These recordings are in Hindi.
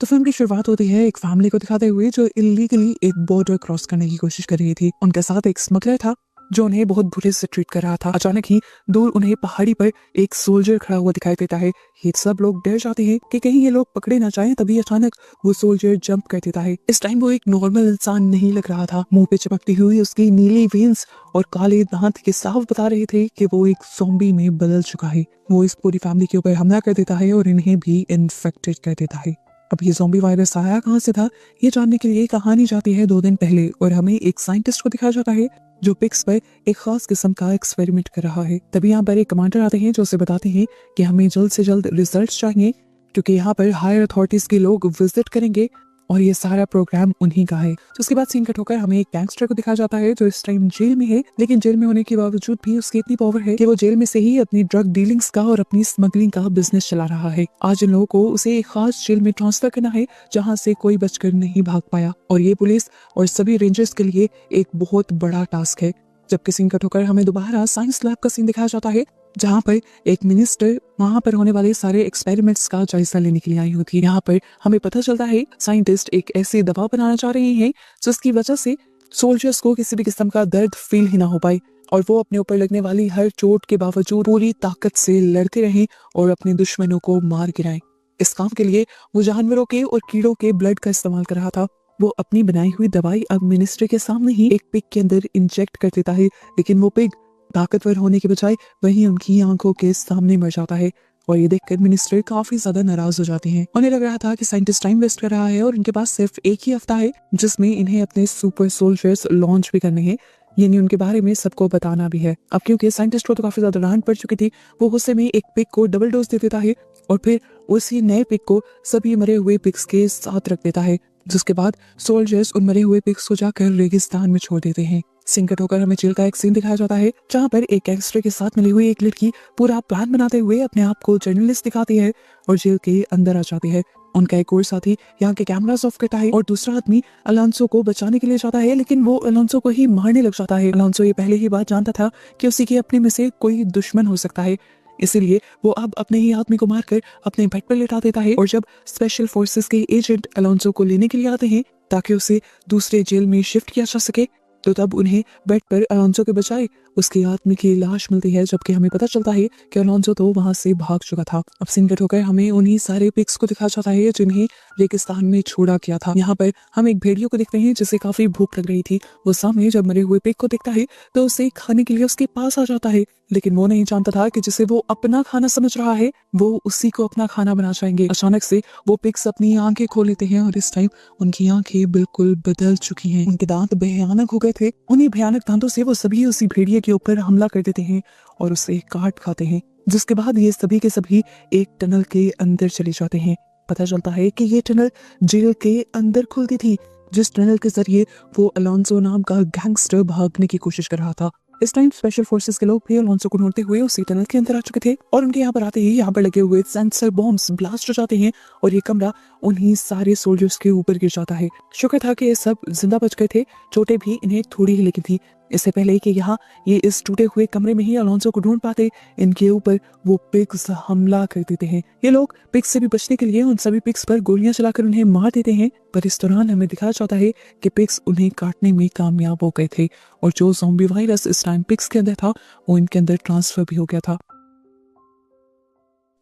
तो फिल्म की शुरुआत होती है एक फैमिली को दिखाते हुए जो इलीगली एक बॉर्डर क्रॉस करने की कोशिश कर रही थी। उनके साथ एक स्मगलर था जो उन्हें बहुत बुरे से ट्रीट कर रहा था। अचानक ही दूर उन्हें पहाड़ी पर एक सोल्जर खड़ा हुआ दिखाई देता है। ये सब लोग डर जाते हैं कि कहीं ये लोग पकड़े ना जाएं। तभी अचानक वो सोल्जर जंप कर देता है। इस टाइम वो एक नॉर्मल इंसान नहीं लग रहा था। मुंह पे चमकती हुई उसकी नीली वेन्स और काले दांत के साफ बता रहे थे कि वो एक ज़ॉम्बी में बदल चुका है। वो इस पूरी फैमिली के ऊपर हमला कर देता है और इन्हें भी इन्फेक्टेड कर देता है। अब ये ज़ॉम्बी वायरस आया कहाँ से था, ये जानने के लिए कहानी जाती है 2 दिन पहले और हमें एक साइंटिस्ट को दिखाया जाता है जो पिग्स पर एक खास किस्म का एक्सपेरिमेंट कर रहा है। तभी यहाँ पर एक कमांडर आते हैं जो उसे बताते हैं कि हमें जल्द से जल्द रिजल्ट्स चाहिए क्योंकि यहाँ पर हायर अथॉरिटीज के लोग विजिट करेंगे और ये सारा प्रोग्राम उन्हीं का है। तो उसके बाद सीन कट होकर हमें एक गैंगस्टर को दिखाया जाता है जो इस टाइम जेल में है, लेकिन जेल में होने के बावजूद भी उसकी इतनी पावर है कि वो जेल में से ही अपनी ड्रग डीलिंग्स का और अपनी स्मगलिंग का बिजनेस चला रहा है। आज इन लोगों को उसे एक खास जेल में ट्रांसफर करना है जहाँ से कोई बचकर नहीं भाग पाया और ये पुलिस और सभी रेंजर्स के लिए एक बहुत बड़ा टास्क है। जबकि सीन कट होकर हमें दोबारा साइंस लैब का सीन दिखाया जाता है जहाँ पर एक मिनिस्टर वहाँ पर होने वाले सारे एक्सपेरिमेंट्स का जायजा लेने के लिए आई होती है। यहाँ पर हमें पता चलता है साइंटिस्ट एक ऐसी दवा बनाना चाह रहे हैं जिसकी वजह से सोल्जर्स को किसी भी किस्म का दर्द फील ही ना हो पाए और वो अपने ऊपर लगने वाली हर चोट के बावजूद पूरी ताकत से लड़ते रहें और अपने दुश्मनों को मार गिराएं। इस काम के लिए वो जानवरों के और कीड़ों के ब्लड का इस्तेमाल कर रहा था। वो अपनी बनाई हुई दवाई अब मिनिस्टर के सामने ही एक पिग के अंदर इंजेक्ट कर देता है, लेकिन वो पिग ताकतवर होने के बजाय वहीं उनकी आंखों के सामने मर जाता है और ये देखकर मिनिस्टर काफी ज्यादा नाराज हो जाते हैं। उन्हें लग रहा था कि साइंटिस्ट टाइम वेस्ट कर रहा है और उनके पास सिर्फ एक ही हफ्ता है जिसमें इन्हें अपने सुपर सोल्जर्स लॉन्च भी करने हैं, यानी उनके बारे में सबको बताना भी है। अब क्योंकि साइंटिस्ट को तो काफी ज्यादा डांट पड़ चुकी थी, वो गुस्से में एक पिग को डबल डोज दे देता है और फिर उसी नए पिग को सभी मरे हुए पिग्स के साथ रख देता है, जिसके बाद सोल्जर्स उन मरे हुए पिग्स को जाकर रेगिस्तान में छोड़ देते हैं। सिंकट होकर हमें जेल का एक सीन दिखाया जाता है जहाँ पर एक गैंगस्टर के साथ मिली हुई एक लड़की पूरा प्लान बनाते हुए अपने आप को जर्नलिस्ट दिखाती है और जेल के अंदर आ जाती है। उनका एक और साथी यहाँ के कैमरास ऑफ करता है और दूसरा आदमी अलोंसो को बचाने के लिए जाता है, लेकिन वो अलोंसो को ही मारने लग जाता है। अलोंसो ये पहले ही बात जानता था कि उसी के अपने में से कोई दुश्मन हो सकता है, इसीलिए वो अब अपने ही आदमी को मारकर अपने बेड पर लेटा देता है। और जब स्पेशल फोर्सेस के एजेंट अलोंसो को लेने के लिए आते हैं ताकि उसे दूसरे जेल में शिफ्ट किया जा सके, तो तब उन्हें बेड पर अलोंसो के बजाय उसके आदमी की लाश मिलती है, जबकि हमें पता चलता है कि अलोंसो तो वहां से भाग चुका था। अब सीन कट होकर हमें उन्हीं सारे पिग्स को दिखाया जाता है जिन्हें रेगिस्तान में छोड़ा गया था। यहाँ पर हम एक भेड़ियों को देखते हैं जिसे काफी भूख लग रही थी। वो सामने जब मरे हुए पिग को देखता है तो उसे खाने के लिए उसके पास आ जाता है, लेकिन वो नहीं जानता था कि जिसे वो अपना खाना समझ रहा है वो उसी को अपना खाना बना जाएंगे। अचानक से वो पिग्स अपनी आंखें खोल लेते हैं और इस टाइम उनकी आंखें बिल्कुल बदल चुकी हैं। उनके दांत भयानक हो गए थे। उन्हीं भयानक दांतों से वो सभी उसी भेड़िए के ऊपर हमला कर देते हैं और उसे काट खाते हैं, जिसके बाद ये सभी के सभी एक टनल के अंदर चले जाते हैं। पता चलता है कि ये टनल जेल के अंदर खुलती थी, जिस टनल के जरिए वो अलोंसो नाम का गैंगस्टर भागने की कोशिश कर रहा था। इस टाइम स्पेशल फोर्सेस के लोग भी अलोंसो को ढूंढते हुए उसी टनल के अंदर आ चुके थे और उनके यहाँ पर आते ही यहाँ पर लगे हुए सेंसर बॉम्ब्स ब्लास्ट हो जाते हैं और ये कमरा उन्हीं सारे सोल्जर्स के ऊपर गिर जाता है। शुक्र था कि ये सब जिंदा बच गए थे, चोटें भी इन्हें थोड़ी ही लगी थी। इससे पहले कि यहाँ ये इस टूटे हुए कमरे में ही अलोंसो को ढूंढ पाते, इनके ऊपर वो पिग्स हमला कर देते हैं। ये लोग पिग्स से भी बचने के लिए उन सभी पिग्स पर गोलियां चलाकर उन्हें मार देते हैं, पर इस दौरान हमें दिखाया जाता है कि पिग्स उन्हें काटने में कामयाब हो गए थे और जो ज़ॉम्बी वायरस इस टाइम पिग्स के अंदर था वो इनके अंदर ट्रांसफर भी हो गया था।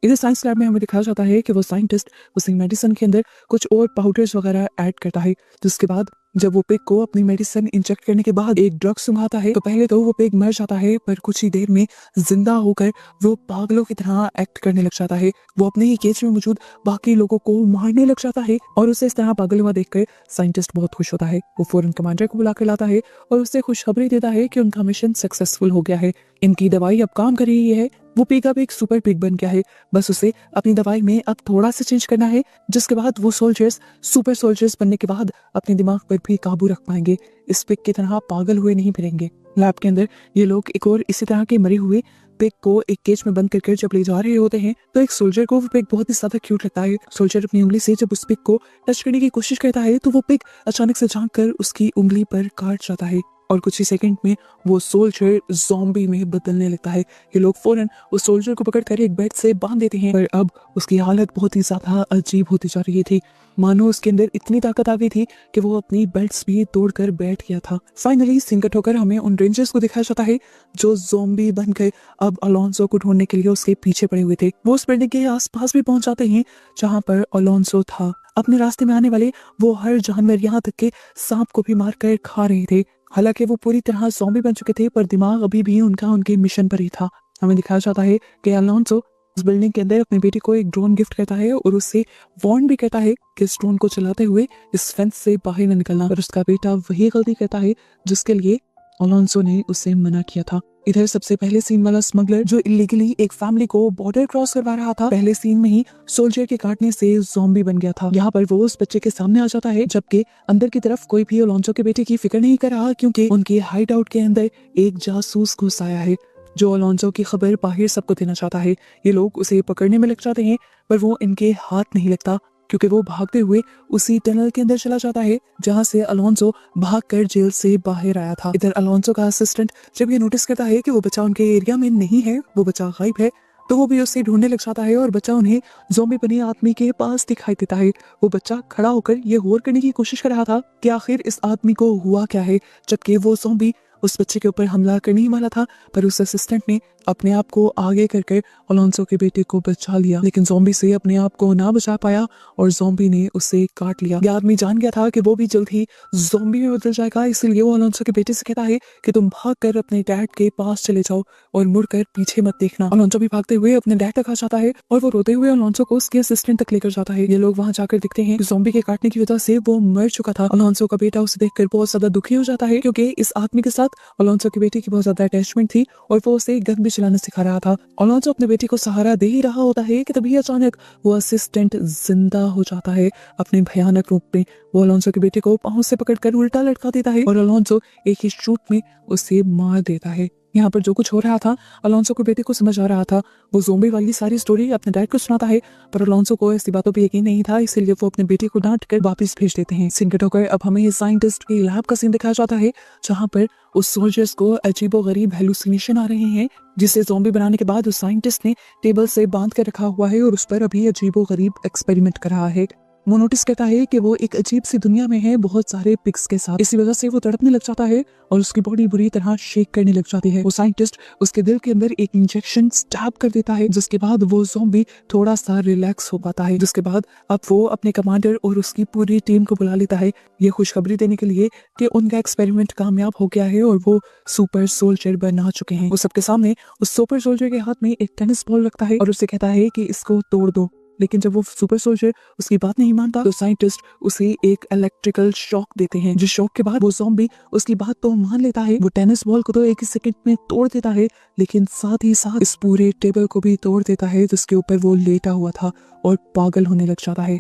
इधर साइंस लैब में हमें दिखाया जाता है कि वो साइंटिस्ट उसी मेडिसिन के अंदर कुछ और पाउडर्स वगैरह ऐड करता है, जिसके बाद जब वो पिग को अपनी मेडिसिन इंजेक्ट करने के बाद एक ड्रग सुंघाता है तो पहले तो वो पिग मर जाता है, पर कुछ ही देर में जिंदा होकर वो पागलों की तरह एक्ट करने लग जाता है। वो अपने ही केज में मौजूद बाकी लोगों को मारने लग जाता है और उसे इस तरह पागल हुआ देखकर साइंटिस्ट बहुत खुश होता है। वो फौरन कमांडर को बुला कर लाता है और उससे खुशखबरी देता है कि उनका मिशन सक्सेसफुल हो गया है। इनकी दवाई अब काम कर रही है। वो पिग अब एक सुपर पिग बन गया है, बस उसे अपनी दवाई में अब थोड़ा सा चेंज करना है, जिसके बाद वो सोल्जर्स सुपर सोल्जर्स बनने के बाद अपने दिमाग पर भी काबू रख पाएंगे, इस पिग की तरह पागल हुए नहीं फिरेंगे। लैब के अंदर ये लोग एक और इसी तरह के मरे हुए पिग को एक केज में बंद करके जब ले जा रहे होते हैं तो एक सोल्जर को वो पिग बहुत ही ज्यादा क्यूट लगता है। सोल्जर अपनी उंगली से जब उस पिग को टच करने की कोशिश करता है तो वो पिग अचानक से झांक कर उसकी उंगली पर काट जाता है। और कुछ ही सेकंड में वो सोल्जर ज़ॉम्बी में बदलने लगता है। ये लोग फौरन उस सोल्जर को पकड़कर एक बेड से बांध देते हैं, पर अब उसकी हालत बहुत ही ज्यादा अजीब होती जा रही थी। मानो उसके अंदर इतनी ताकत आ गई थी कि वो अपनी बेल्ट्स भी तोड़कर बैठ गया था। फाइनली सिंकट होकर हमें उन रेंजर्स को दिखाया जाता है जो ज़ॉम्बी बन गए अब अलोंसो को ढूंढने के लिए उसके पीछे पड़े हुए थे। वो उस बिल्डिंग के आसपास भी पहुंच जाते हैं जहां पर अलोंसो था। अपने रास्ते में आने वाले वो हर जानवर, यहाँ तक के सांप को भी मारकर खा रहे थे। हालांकि वो पूरी तरह ज़ॉम्बी बन चुके थे, पर दिमाग अभी भी उनका उनके मिशन पर ही था। हमें दिखाया जाता है कि अलोंसो उस बिल्डिंग के अंदर अपने बेटे को एक ड्रोन गिफ्ट करता है और उससे वार्न भी कहता है कि इस ड्रोन को चलाते हुए इस फेंस से बाहर न निकलना। पर उसका बेटा वही गलती करता है जिसके लिए अलोंसो ने उसे मना किया था। इधर सबसे पहले सीन वाला स्मगलर जो इलीगली एक फैमिली को बॉर्डर क्रॉस करवा रहा था, पहले सीन में ही सोल्जर के काटने से ज़ॉम्बी बन गया था। यहाँ पर वो उस बच्चे के सामने आ जाता है, जबकि अंदर की तरफ कोई भी अलोंसो के बेटे की फिक्र नहीं कर रहा, क्योंकि उनके हाइड आउट के अंदर एक जासूस घुस आया है जो अलोंसो की खबर बाहर सबको देना चाहता है। ये लोग उसे पकड़ने में लग जाते हैं, पर वो इनके हाथ नहीं लगता, क्योंकि वो भागते हुए उसी टनल के अंदर चला जाता है जहां से अलोंसो भागकर जेल से बाहर आया था। इधर अलोंसो का असिस्टेंट जब ये नोटिस करता है कि वो बच्चा उनके एरिया में नहीं है, वो बच्चा गायब है, तो वो भी उससे ढूंढने लग जाता है और बच्चा उन्हें ज़ॉम्बी बने आदमी के पास दिखाई देता है। वो बच्चा खड़ा होकर ये गौर करने की कोशिश कर रहा था कि आखिर इस आदमी को हुआ क्या है, जबकि वो ज़ॉम्बी उस बच्चे के ऊपर हमला करने ही वाला था, पर उस असिस्टेंट ने अपने आप को आगे करके अलोंसो के बेटे को बचा लिया। लेकिन ज़ॉम्बी से अपने आप को ना बचा पाया और ज़ॉम्बी ने उसे काट लिया। यह आदमी जान गया था कि वो भी जल्द ही ज़ॉम्बी में बदल जाएगा, इसलिए वो अलोंसो के बेटे से कहता है कि तुम भागकर अपने डैड के पास चले जाओ और मुड़कर पीछे मत देखना। अलोंसो भी भागते हुए अपने डैड तक आ जाता है और वो रोते हुए अलोंसो को उसके असिस्टेंट तक लेकर जाता है। ये लोग वहां जाकर दिखते हैं कि ज़ॉम्बी के काटने की वजह से वो मर चुका था। अलोंसो का बेटा उसे देखकर बहुत ज्यादा दुखी हो जाता है, क्योंकि इस आदमी के साथ अलोंसो के बेटे की बहुत ज्यादा अटैचमेंट थी और वो उसे गन भी चलाना सिखा रहा था। अलोंसो अपने बेटे को सहारा दे ही रहा होता है कि तभी अचानक वो असिस्टेंट जिंदा हो जाता है अपने भयानक रूप में। वो अलोंसो के बेटे को पांव से पकड़कर उल्टा लटका देता है और अलोंसो एक ही शूट में उसे मार देता है। यहाँ पर जो कुछ हो रहा था अलोंसो के बेटे को समझ आ रहा था। वो ज़ॉम्बी वाली सारी स्टोरी अपने डैड को सुनाता है, पर अलोंसो को ऐसी बातों पे यकीन नहीं था, इसलिए वो अपने बेटे को डांट कर वापस भेज देते हैं। सिंकट होकर अब हमें ये साइंटिस्ट के लैब का सीन दिखाया जाता है, जहाँ पर उस सोल्जर्स को अजीबोगरीब हेलुसिनेशन आ रहे हैं, जिसे ज़ॉम्बी बनाने के बाद उस साइंटिस्ट ने टेबल से बांध कर रखा हुआ है और उस पर अभी अजीबोगरीब एक्सपेरिमेंट कर रहा है। वो नोटिस करता है कि वो एक अजीब सी दुनिया में है बहुत सारे पिग्स के साथ। इसी वजह से वो तड़पने लग जाता है और उसकी बॉडी बुरी तरह शेक करने लग जाती है। वो साइंटिस्ट उसके दिल के अंदर एक इंजेक्शन स्टैब कर देता है, जिसके बाद वो ज़ॉम्बी थोड़ा सा रिलैक्स हो पाता है। जिसके बाद अब वो अपने कमांडर और उसकी पूरी टीम को बुला लेता है ये खुशखबरी देने के लिए कि उनका एक्सपेरिमेंट कामयाब हो गया है और वो सुपर सोल्जर बना चुके हैं। वो सबके सामने उस सुपर सोल्जर के हाथ में एक टेनिस बॉल रखता है और उससे कहता है कि इसको तोड़ दो। लेकिन जब वो सुपर सोल्जर उसकी बात नहीं मानता, तो साइंटिस्ट उसे एक इलेक्ट्रिकल शॉक देते हैं, जिस शॉक के बाद वो ज़ॉम्बी उसकी बात तो मान लेता है। वो टेनिस बॉल को तो एक ही सेकंड में तोड़ देता है, लेकिन साथ ही साथ इस पूरे टेबल को भी तोड़ देता है जिसके ऊपर वो लेटा हुआ था और पागल होने लग जाता है।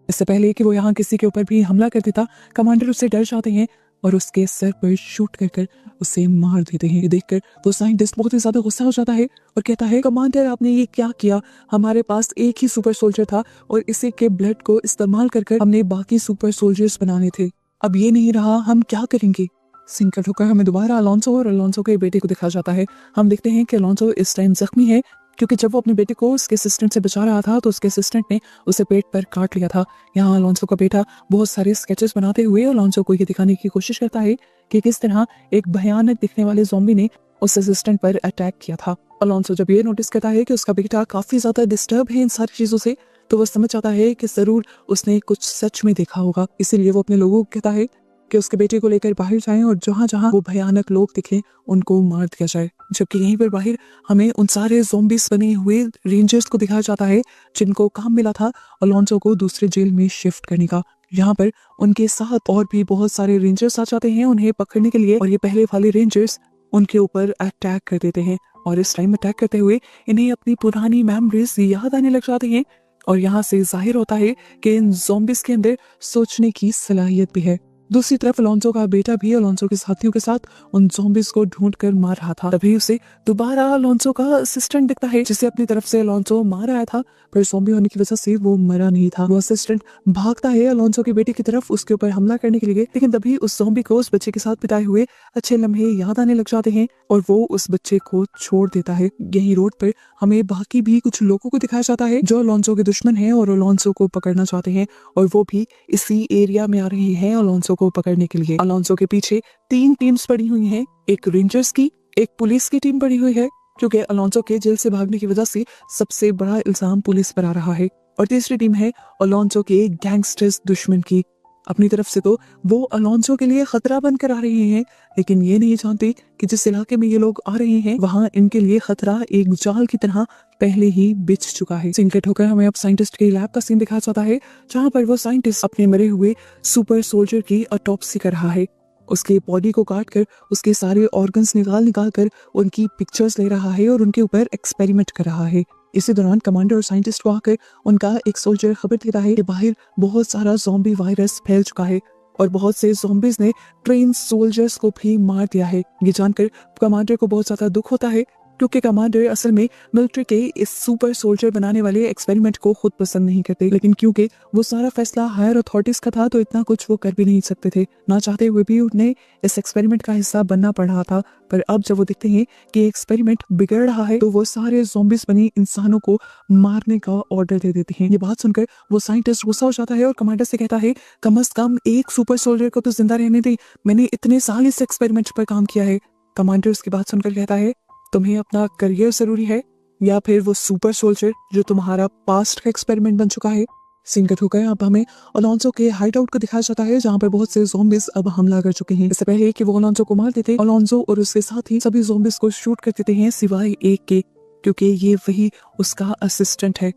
इससे पहले कि वो यहाँ किसी के ऊपर भी हमला कर देता, कमांडर उससे डर जाते हैं और उसके सर पर शूट कर उसे मार देते हैं। ये देखकर वो साइंटिस्ट बहुत ही ज्यादा गुस्सा हो जाता है और कहता है, कमांडर आपने ये क्या किया? हमारे पास एक ही सुपर सोल्जर था और इसी के ब्लड को इस्तेमाल कर हमने बाकी सुपर सोल्जर्स बनाने थे। अब ये नहीं रहा, हम क्या करेंगे? सिंकट होकर हमें दोबारा अलोंसो और अलोंसो के बेटे को दिखाया जाता है। हम देखते हैं कि अलोंसो इस टाइम जख्मी है, क्योंकि जब वो अपने बेटे को उसके असिस्टेंट से बचा रहा था तो उसके असिस्टेंट ने उसे पेट पर काट लिया था। यहाँ अलोंसो का बेटा बहुत सारे स्केचेस बनाते हुए अलोंसो को ये दिखाने की कोशिश करता है कि किस तरह एक भयानक दिखने वाले ज़ॉम्बी ने उस असिस्टेंट पर अटैक किया था। अलोंसो जब ये नोटिस करता है कि उसका बेटा काफी ज्यादा डिस्टर्ब है इन सारी चीजों से, तो वो समझ जाता है कि जरूर उसने कुछ सच में देखा होगा। इसीलिए वो अपने लोगों को कहता है कि उसके बेटे को लेकर बाहर जाएं और जहां जहां वो भयानक लोग दिखे उनको मार दिया जाए। जबकि यहीं पर बाहर हमें उन सारे ज़ॉम्बीज बने हुए रेंजर्स को दिखाया जाता है जिनको काम मिला था अलोंसो को दूसरे जेल में शिफ्ट करने का। यहाँ पर उनके साथ और भी बहुत सारे रेंजर्स आ जाते हैं उन्हें पकड़ने के लिए, और ये पहले वाले रेंजर्स उनके ऊपर अटैक कर देते हैं और इस टाइम अटैक करते हुए इन्हें अपनी पुरानी मेमोरीज याद आने लग जाती हैं और यहाँ से जाहिर होता है कि इन ज़ॉम्बीज के अंदर सोचने की सलाहियत भी है। दूसरी तरफ अलोंसो का बेटा भी अलोंसो के साथियों के साथ उन ज़ॉम्बीज को ढूंढ कर मार रहा था। तभी उसे दोबारा अलोंसो का असिस्टेंट दिखता है, जिसे अपनी तरफ से अलोंसो मार आया था, पर ज़ॉम्बी होने की वजह से वो मरा नहीं था। वो असिस्टेंट भागता है अलोंसो के बेटे की तरफ उसके ऊपर हमला करने के लिए, लेकिन तभी उस ज़ॉम्बी को उस बच्चे के साथ बिताए हुए अच्छे लम्हे याद आने लग जाते हैं और वो उस बच्चे को छोड़ देता है। यही रोड पर हमें बाकी भी कुछ लोगों को दिखाया जाता है जो अलोंसो के दुश्मन हैं और अलोंसो को पकड़ना चाहते हैं, और वो भी इसी एरिया में आ रहे हैं अलोंसो को पकड़ने के लिए। अलोंसो के पीछे 3 टीम्स पड़ी हुई हैं, एक रेंजर्स की, एक पुलिस की टीम पड़ी हुई है, क्योंकि अलोंसो के जेल से भागने की वजह से सबसे बड़ा इल्जाम पुलिस पर आ रहा है, और तीसरी टीम है अलोंसो के गैंगस्टर्स दुश्मन की। अपनी तरफ से तो वो अलोंसो के लिए खतरा बनकर आ रहे हैं, लेकिन ये नहीं जानते कि जिस इलाके में ये लोग आ रहे हैं वहाँ इनके लिए खतरा एक जाल की तरह पहले ही बिछ चुका है। सीन कट होकर हमें अब साइंटिस्ट के लैब का सीन दिखाया जाता है, जहाँ पर वो साइंटिस्ट अपने मरे हुए सुपर सोल्जर की ऑटोप्सी कर रहा है। उसके बॉडी को काट कर उसके सारे ऑर्गन्स निकाल कर उनकी पिक्चर्स ले रहा है और उनके ऊपर एक्सपेरिमेंट कर रहा है। इसी दौरान कमांडर और साइंटिस्ट को आकर उनका एक सोल्जर खबर देता है कि बाहर बहुत सारा ज़ॉम्बी वायरस फैल चुका है और बहुत से ज़ॉम्बीज ने ट्रेन सोल्जर्स को भी मार दिया है। ये जानकर कमांडर को बहुत ज्यादा दुख होता है, क्योंकि कमांडर असल में मिलिट्री के इस सुपर सोल्जर बनाने वाले एक्सपेरिमेंट को खुद पसंद नहीं करते, लेकिन क्योंकि वो सारा फैसला हायर अथॉरिटीज का था तो इतना कुछ वो कर भी नहीं सकते थे। ना चाहते हुए भी उन्हें इस एक्सपेरिमेंट का हिस्सा बनना पड़ रहा था। पर अब जब वो देखते हैं कि एक्सपेरिमेंट बिगड़ रहा है तो वो सारे ज़ॉम्बीज बने इंसानों को मारने का ऑर्डर दे देते हैं। ये बात सुनकर वो साइंटिस्ट गुस्सा हो जाता है और कमांडर से कहता है, कम से कम एक सुपर सोल्जर को तो जिंदा रहने दे, मैंने इतने साल इस एक्सपेरिमेंट पर काम किया है। कमांडर उसकी बात सुनकर कहता है, तुम्हें अपना करियर जरूरी है या फिर वो सुपर सोल्जर जो तुम्हारा पास्ट का एक्सपेरिमेंट बन चुका है। सीन कट होकर अब हमें अलोंसो के हाइड आउट को दिखाया जाता है, जहाँ पर बहुत से ज़ॉम्बीज अब हमला कर चुके हैं। इससे पहले कि वो अलोंसो को मार देते, अलोंसो और उसके साथ ही सभी ज़ॉम्बीज को शूट कर देते हैं सिवाय एक के, क्योंकि ये वही उसका असिस्टेंट है।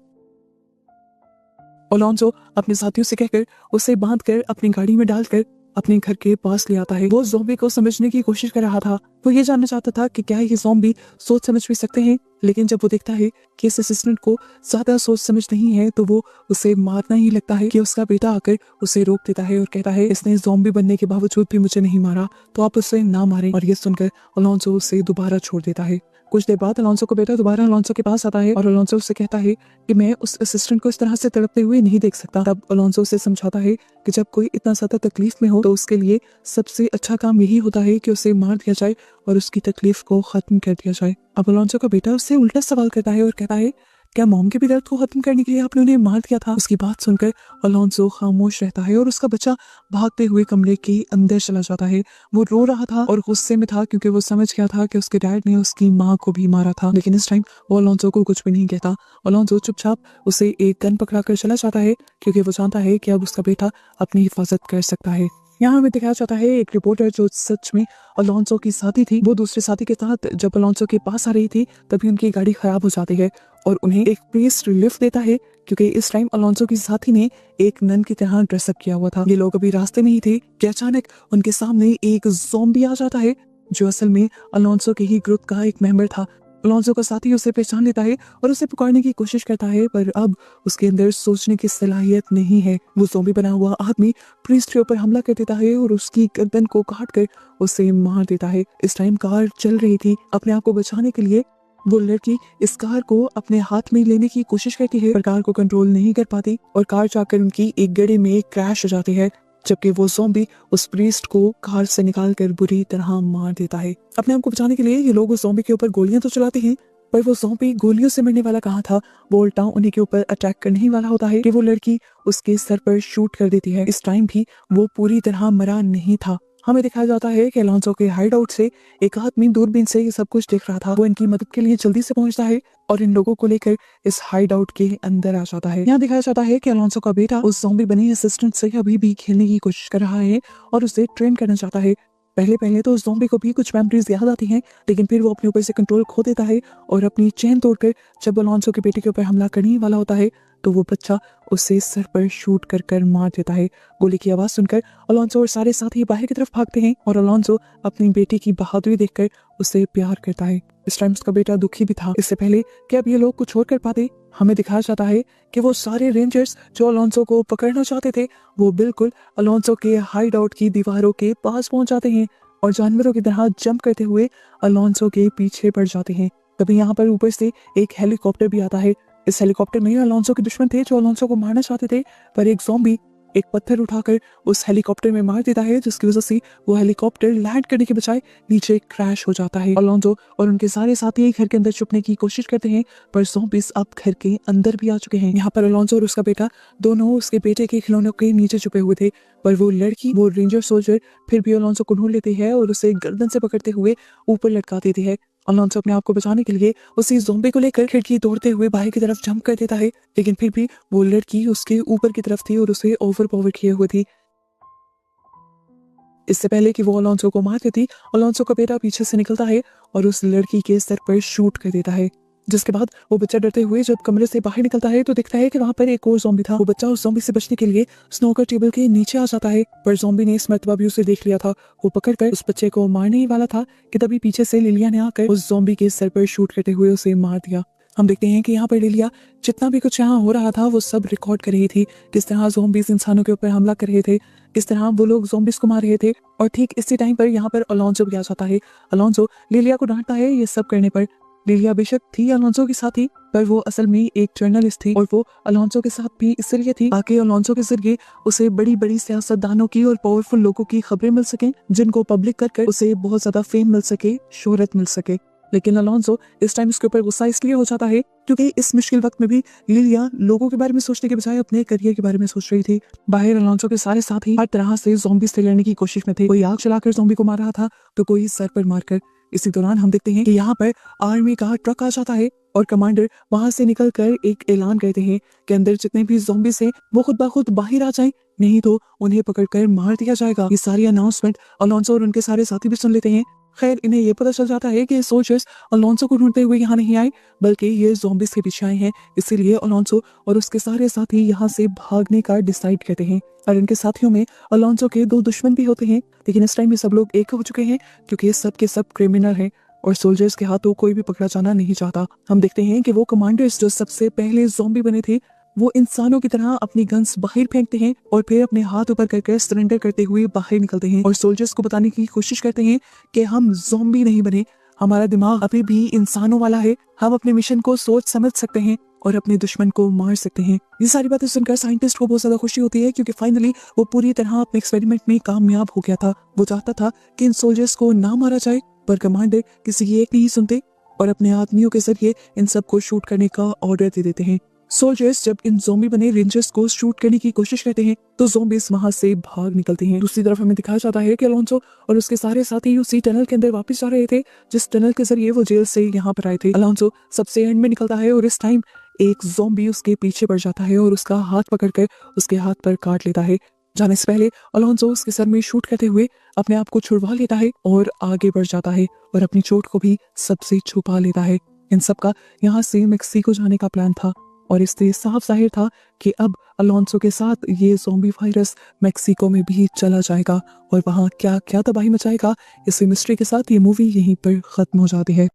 अलोंसो अपने साथियों से कहकर उसे बांध कर अपनी गाड़ी में डालकर अपने घर के पास ले आता है। वो ज़ॉम्बी को समझने की कोशिश कर रहा था, वो ये जानना चाहता था कि क्या ये ज़ॉम्बी सोच समझ भी सकते हैं, लेकिन जब वो देखता है कि इस असिस्टेंट को ज्यादा सोच समझ नहीं है तो वो उसे मारना ही लगता है कि उसका बेटा आकर उसे रोक देता है और कहता है, इसने ज़ॉम्बी बनने के बावजूद भी मुझे नहीं मारा तो आप उसे ना मारें। और ये सुनकर अलोंसो उसे दोबारा छोड़ देता है। कुछ देर बाद अलोंसो को बेटा दोबारा अलोंसो के पास आता है और अलोंसो उससे कहता है कि मैं उस असिस्टेंट को इस तरह से तड़पते हुए नहीं देख सकता। तब अलोंसो उसे समझाता है कि जब कोई इतना ज्यादा तकलीफ में हो तो उसके लिए सबसे अच्छा काम यही होता है कि उसे मार दिया जाए और उसकी तकलीफ को खत्म कर दिया जाए। अब अलोंसो का बेटा उससे उल्टा सवाल करता है और कहता है, क्या मॉम के भी दर्द को खत्म करने के लिए आपने उन्हें मार दिया था? उसकी बात सुनकर अलोंसो खामोश रहता है और उसका बच्चा भागते हुए कमरे के अंदर चला जाता है। वो रो रहा था और गुस्से में था क्योंकि वो समझ गया था कि उसके डैड ने उसकी माँ को भी मारा था, लेकिन इस टाइम वो अलोंसो को कुछ भी नहीं कहता। अलोंसो चुपचाप उसे एक गन पकड़ा कर चला जाता है क्योंकि वो जानता है कि अब उसका बेटा अपनी हिफाजत कर सकता है। यहाँ हमें दिखाया जाता है एक रिपोर्टर जो सच में अलोंसो की साथी थी, वो दूसरे साथी के साथ जब अलोंसो के पास आ रही थी तभी उनकी गाड़ी खराब हो जाती है और उन्हें एक प्रीस्ट लिफ्ट देता है क्योंकि इस टाइम अलोंसो की साथी ने एक नन की तरह ड्रेसअप किया हुआ था। ये लोग अभी रास्ते में ही थे कि अचानक उनके सामने एक ज़ॉम्बी आ जाता है जो असल में अलोंसो के ही ग्रुप का एक मेंबर था। अलोंसो का साथी उसे पहचान लेता है और उसे पुकारने की कोशिश करता है, पर अब उसके अंदर सोचने की सलाहियत नहीं है। वो ज़ॉम्बी बना हुआ आदमी प्रीस्ट के ऊपर हमला कर देता है और उसकी गर्दन को काट कर उसे मार देता है। इस टाइम कार चल रही थी, अपने आप को बचाने के लिए वो लड़की इस कार को अपने हाथ में लेने की कोशिश करती है पर कार को कंट्रोल नहीं कर पाती और कार जाकर उनकी एक गड्ढे में क्रैश हो जाती है, जबकि वो ज़ॉम्बी उस प्रीस्ट को कार से निकालकर बुरी तरह मार देता है। अपने आप को बचाने के लिए ये लोग उस ज़ॉम्बी के ऊपर गोलियां तो चलाते हैं, पर वो ज़ॉम्बी गोलियों से मरने वाला कहाँ था, वो उल्टा उन्हीं के ऊपर अटैक करने ही वाला होता है कि वो लड़की उसके सर पर शूट कर देती है। इस टाइम भी वो पूरी तरह मरा नहीं था। हमें दिखाया जाता है कि अलोंसो के हाइड आउट से एक आदमी दूरबीन से ये सब कुछ देख रहा था। वो इनकी मदद के लिए जल्दी से पहुंचता है और इन लोगों को लेकर इस हाइड आउट के अंदर आ जाता है। यहाँ दिखाया जाता है कि अलोंसो का बेटा उस ज़ॉम्बी बने असिस्टेंट से अभी भी खेलने की कोशिश कर रहा है और उसे ट्रेन करना चाहता है। पहले तो उस ज़ॉम्बी को भी कुछ मेमोरीज याद आती हैं, लेकिन फिर वो अपने ऊपर से कंट्रोल खो देता है और अपनी चेन तोड़कर जब अलोंसो के बेटे के ऊपर हमला करने वाला होता है तो वो बच्चा उसे सर पर शूट कर मार देता है। गोली की आवाज सुनकर अलोंसो और सारे साथी बाहर की तरफ भागते हैं और अलोंसो अपनी बेटी की बहादुरी देखकर उसे प्यार करता है। इस टाइम उसका बेटा दुखी भी था। इससे पहले कि अब ये लोग कुछ और कर पाते, हमें दिखाया जाता है कि वो सारे रेंजर्स जो अलोंसो को पकड़ना चाहते थे वो बिल्कुल अलोंसो के हाइड आउट की दीवारों के पास पहुंच जाते हैं और जानवरों की तरह जंप करते हुए अलोंसो के पीछे पड़ जाते हैं। तभी यहाँ पर ऊपर से एक हेलीकॉप्टर भी आता है। इस हेलीकॉप्टर में अलोंसो के दुश्मन थे जो अलोंसो को मारना चाहते थे, पर एक ज़ॉम्बी एक पत्थर उठाकर उस हेलीकॉप्टर में मार देता है, जिसकी वजह से वो हेलीकॉप्टर लैंड करने के बजाय नीचे क्रैश हो जाता है। अलोंसो और उनके सारे साथी घर के अंदर छुपने की कोशिश करते हैं, पर ज़ॉम्बीज़ अब घर के अंदर भी आ चुके हैं। यहाँ पर अलोंसो और उसका बेटा दोनों उसके बेटे के खिलौनों के नीचे छुपे हुए थे, पर वो लड़की वो रेंजर सोल्जर फिर भी अलोंसो को ढूंढ लेती है और उसे गर्दन से पकड़ते हुए ऊपर लटका देती है। अलोंसो अपने आप को बचाने के लिए उसी ज़ॉम्बी को लेकर खिड़की तोड़ते हुए बाहर की तरफ जंप कर देता है, लेकिन फिर भी वो लड़की उसके ऊपर की तरफ थी और उसे ओवर पावर किए हुए थी। इससे पहले कि वो अलोंसो को मार देती, अलोंसो का बेटा पीछे से निकलता है और उस लड़की के सर पर शूट कर देता है, जिसके बाद वो बच्चा डरते हुए जब कमरे से बाहर निकलता है तो दिखता है कि वहां पर एक और ज़ॉम्बी था। वो बच्चा उस ज़ॉम्बी से बचने के लिए स्नूकर टेबल के नीचे आ जाता है, पर ज़ॉम्बी ने इस मर्तबा भी उसे देख लिया था। वो पकड़कर उस बच्चे को मारने ही वाला था कि तभी पीछे से लिलिया ने आकर उस ज़ॉम्बी के सर पर शूट करते हुए उसे मार दिया। हम देखते हैं कि यहाँ पर लिलिया जितना भी कुछ यहाँ हो रहा था वो सब रिकॉर्ड कर रही थी, किस तरह ज़ॉम्बीज़ इंसानों के ऊपर हमला कर रहे थे, किस तरह वो लोग ज़ॉम्बीज़ को मार रहे थे। और ठीक इसी टाइम पर यहाँ पर अलोंसो भी आ जाता है। अलोंसो लिलिया को डांटता है ये सब करने पर। लिलिया बेशक थी अलोंसो के साथ ही, पर वो असल में एक जर्नलिस्ट थी और वो अलोंसो के साथ भी इसलिए थी ताकि अलोंसो के जरिए उसे बड़ी बड़ी सियासतदानों की और पावरफुल लोगों की खबरें मिल सकें, जिनको पब्लिक कर उसे बहुत ज्यादा फेम मिल सके, शोहरत मिल सके। लेकिन अलोंसो इस टाइम उसके ऊपर गुस्सा इसलिए हो जाता है क्योंकि इस मुश्किल वक्त में भी लिलिया लोगों के बारे में सोचने के बजाय अपने करियर के बारे में सोच रही थी। बाहर अलोंसो के सारे साथी हर तरह से ज़ॉम्बी से लड़ने की कोशिश में थे। कोई आग चलाकर ज़ॉम्बी को मार रहा था तो कोई सर पर मारकर। इसी दौरान हम देखते हैं कि यहाँ पर आर्मी का ट्रक आ जाता है और कमांडर वहां से निकलकर एक ऐलान करते हैं कि अंदर जितने भी ज़ॉम्बीज़ हैं वो खुद ब खुद बाहर आ जाएं, नहीं तो उन्हें पकड़कर मार दिया जाएगा। ये सारी अनाउंसमेंट अलोंसो और उनके सारे साथी भी सुन लेते हैं। खैर इन्हें ये पता चल जाता है कि सोल्जर्स अलोंसो को ढूंढते हुए यहाँ नहीं आए, बल्कि ये ज़ॉम्बीज़ के पीछे आए हैं। इसीलिए अलोंसो और उसके सारे साथी यहाँ से भागने का डिसाइड करते हैं। और इनके साथियों में अलोंसो के दो दुश्मन भी होते हैं, लेकिन इस टाइम में सब लोग एक हो चुके हैं क्योंकि सब के सब क्रिमिनल हैं और सोल्जर्स के हाथों कोई भी पकड़ा जाना नहीं चाहता। हम देखते हैं कि वो कमांडर्स जो सबसे पहले ज़ॉम्बी बने थे वो इंसानों की तरह अपनी गन्स बाहर फेंकते हैं और फिर अपने हाथ ऊपर करके सरेंडर करते हुए बाहर निकलते हैं और सोल्जर्स को बताने की कोशिश करते हैं कि हम ज़ॉम्बी नहीं बने, हमारा दिमाग अभी भी इंसानों वाला है, हम अपने मिशन को सोच समझ सकते हैं और अपने दुश्मन को मार सकते हैं। ये सारी बातें सुनकर साइंटिस्ट को बहुत ज्यादा खुशी होती है क्योंकि फाइनली वो पूरी तरह अपने एक्सपेरिमेंट में कामयाब हो गया था। वो चाहता था कि इन सोल्जर्स को ना मारा जाए, पर कमांडर किसी की एक नहीं सुनते और अपने आदमियों के जरिए इन सबको शूट करने का ऑर्डर दे देते हैं। सोल्जर्स जब इन ज़ॉम्बी बने रेंजर्स को शूट करने की कोशिश करते हैं तो ज़ॉम्बीज़ वहां से भाग निकलते हैं। दूसरी तरफ हमें दिखाया जाता है कि अलोंसो और उसके सारे साथी उसी टनल के अंदर वापस जा रहे थे जिस टनल के जरिए वो जेल से यहाँ पर आए थे। अलोंसो सबसे एंड में निकलता है और इस टाइम एक ज़ॉम्बी उसके पीछे पड़ जाता है और उसका हाथ पकड़कर उसके हाथ पर काट लेता है। जाने से पहले अलोंसो उसके सर में शूट करते हुए अपने आप को छुड़वा लेता है और आगे बढ़ जाता है और अपनी चोट को भी सबसे छुपा लेता है। इन सब का यहाँ से मेक्सिको जाने का प्लान था और इससे साफ जाहिर था कि अब अलोंसो के साथ ये ज़ॉम्बी वायरस मेक्सिको में भी चला जाएगा और वहाँ क्या क्या तबाही मचाएगा। इसी मिस्ट्री के साथ ये मूवी यहीं पर खत्म हो जाती है।